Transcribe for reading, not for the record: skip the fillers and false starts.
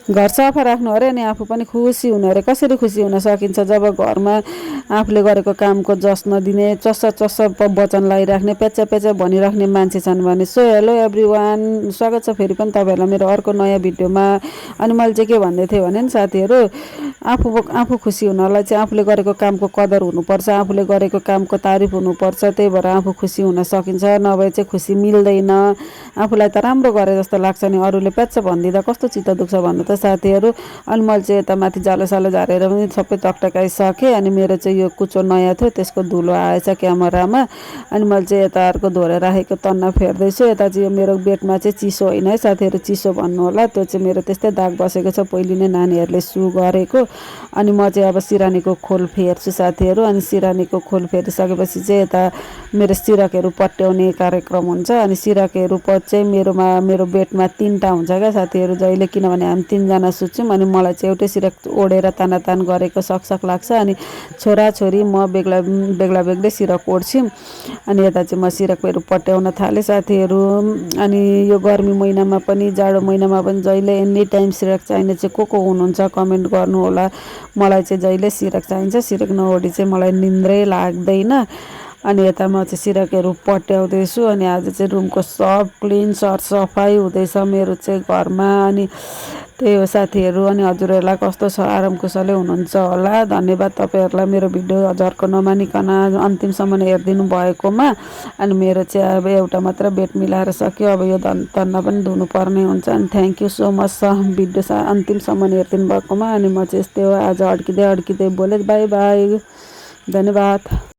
घर सफा राख्नु अरे अनि आफू पनि खुसी हुनु अरे। कसरी खुसी हुन सकिन्छ जब घरमा आफूले गरेको कामको जस नदिने, चस्स वचन लगाइराख्ने, प्याचा प्याचा भनिराख्ने मान्छे छन् भने। सो हेलो एभ्रिवान, स्वागत छ फेरि पनि तपाईँहरूलाई मेरो अर्को नयाँ भिडियोमा। अनि मैले चाहिँ के भन्दै थिएँ भने नि साथीहरू, आफू खुसी हुनलाई चाहिँ आफूले गरेको कामको कदर हुनुपर्छ, आफूले गरेको कामको तारिफ हुनुपर्छ। त्यही भएर आफू खुसी हुन सकिन्छ, नभए चाहिँ खुसी मिल्दैन। आफूलाई त राम्रो गरे जस्तो लाग्छ नि, अरूले प्याच्च भनिदिँदा कस्तो चित्त दुख्छ भन्नु त साथीहरू। अनि मैले चाहिँ यता माथि जालो झारेर पनि सबै टकटकाइसकेँ। अनि मेरो चाहिँ यो कुचो नयाँ थियो, त्यसको धुलो आएछ क्यामेरामा। अनि मैले चाहिँ यता अर्को धोएर राखेको तन्ना फेर्दैछु। यता चाहिँ यो मेरो बेडमा चाहिँ चिसो होइन है साथीहरू, चिसो भन्नु होला, त्यो चाहिँ मेरो त्यस्तै दाग बसेको छ, पहिले नै नानीहरूले सु गरेको। अनि म चाहिँ अब सिरानीको खोल फेर्छु साथीहरू। अनि सिरानीको खोल फेरिसकेपछि चाहिँ यता मेरो सिरकहरू पट्याउने कार्यक्रम हुन्छ। अनि सिरकहरू चाहिँ मेरो बेडमा 3टा हुन्छ क्या साथीहरू जहिले, किनभने हामी 3जना सुत्छौँ। अनि मलाई चाहिँ एउटै सिरक ओढेर तानातान गरेको सकसक लाग्छ। अनि छोराछोरी म बेग्लै सिरक ओढ्छौँ। अनि यता चाहिँ म सिरकहरू पट्याउन थालेँ साथीहरू। अनि यो गर्मी महिनामा पनि जाडो महिनामा पनि जहिले एनी टाइम सिरक चाहिने चाहिँ को हुनुहुन्छ कमेन्ट गर्नु होला। मलाई चाहिँ जहिले सिरक चाहिन्छ, सिरक नओढी चाहिँ मलाई निन्द्रै लाग्दैन। अनि यता म चाहिँ सिरकहरू पट्याउँदैछु। अनि आज चाहिँ रुमको सब क्लिन सरसफाइ हुँदैछ मेरो चाहिँ घरमा। अनि त्यही हो साथीहरू। अनि हजुरहरूलाई कस्तो छ, आरामकुशलै हुनुहुन्छ होला। धन्यवाद तपाईँहरूलाई मेरो भिडियो झर्को नमानिकन अन्तिमसम्म हेरिदिनु भएकोमा। अनि मेरो चाहिँ अब एउटा मात्र बेड मिलाएर सक्यो, अब यो तन्ना पनि धुनुपर्ने हुन्छ। अनि thank you so much video अन्तिमसम्म हेरिदिनु भएकोमा। अनि म चाहिँ यस्तै हो, आज अड्किँदै बोलेँ। बाई बाई, धन्यवाद।